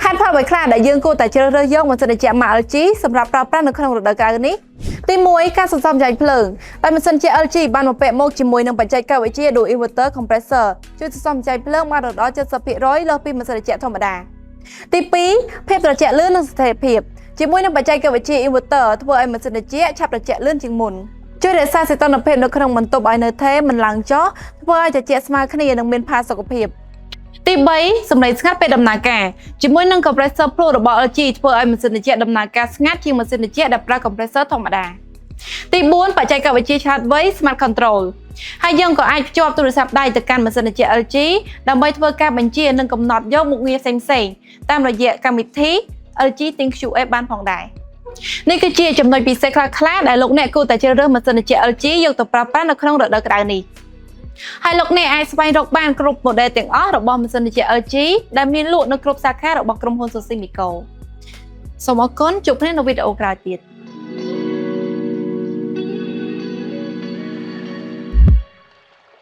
ហេតុផលអ្វីខ្លះដែលយើងគួរតែជ្រើសរើសយកម៉ាស៊ីនត្រជាក់ LG សម្រាប់ប្រើប្រាស់នៅក្នុងរដូវកាលនេះទី 1 ការសន្សំសំចៃភ្លើងដោយម៉ាស៊ីនត្រជាក់ LG បានបំពាក់មកជាមួយនឹងបច្ចេកវិទ្យា Dual Inverter Compressor ជួយសន្សំសំចៃភ្លើងបានដល់ 70% លើសពីម៉ាស៊ីនត្រជាក់ធម្មតាទី 2 ភាពត្រជាក់លឿននិងស្ថិរភាពជាមួយនឹងបច្ចេកវិទ្យា Inverter ធ្វើឲ្យម៉ាស៊ីនត្រជាក់ឆាប់ត្រជាក់លឿនជាងមុនជួយរក្សាសីតុណ្ហភាពនៅក្នុងបន្ទប់ឲ្យនៅថេរមិនឡើងចុះធ្វើឲ្យត្រជាក់ស្មើគ្នានិងមានផាសុកភាពទី 3 សំឡេងស្ងាត់ពេលដំណើរការជាមួយនឹង compressor Pro របស់ LG ធ្វើឲ្យម៉ាស៊ីនត្រជាក់ដំណើរការស្ងាត់ជាងម៉ាស៊ីនត្រជាក់ដែលប្រើ compressor ធម្មតាទី 4 បច្ចេកវិទ្យាឆ្លាតវៃ Smart Control ហើយយើងក៏អាចភ្ជាប់ទូរស័ព្ទដៃទៅកាន់ម៉ាស៊ីនត្រជាក់ LG ដើម្បីធ្វើការបញ្ជានិងកំណត់យកមុខងារផ្សេងៗតាមរយៈកម្មវិធី LG ThinkQ App បានផងដែរនេះគឺជាចំណុចពិសេសខ្លះៗដែលលោកអ្នកគួរតែជ្រើសរើសម៉ាស៊ីនត្រជាក់ LG យកទៅប្រើប្រាស់នៅក្នុងរដូវក្តៅនេះហើយលោកអ្នកអាចស្វែងរកបានគ្រប់ model ទាំងអស់របស់ម៉ាស៊ីនត្រជាក់ LG ដែលមានលក់នៅគ្រប់សាខារបស់ក្រុមហ៊ុន Sosimico សូមអរគុណជួបគ្នានៅវីដេអូក្រោយទៀត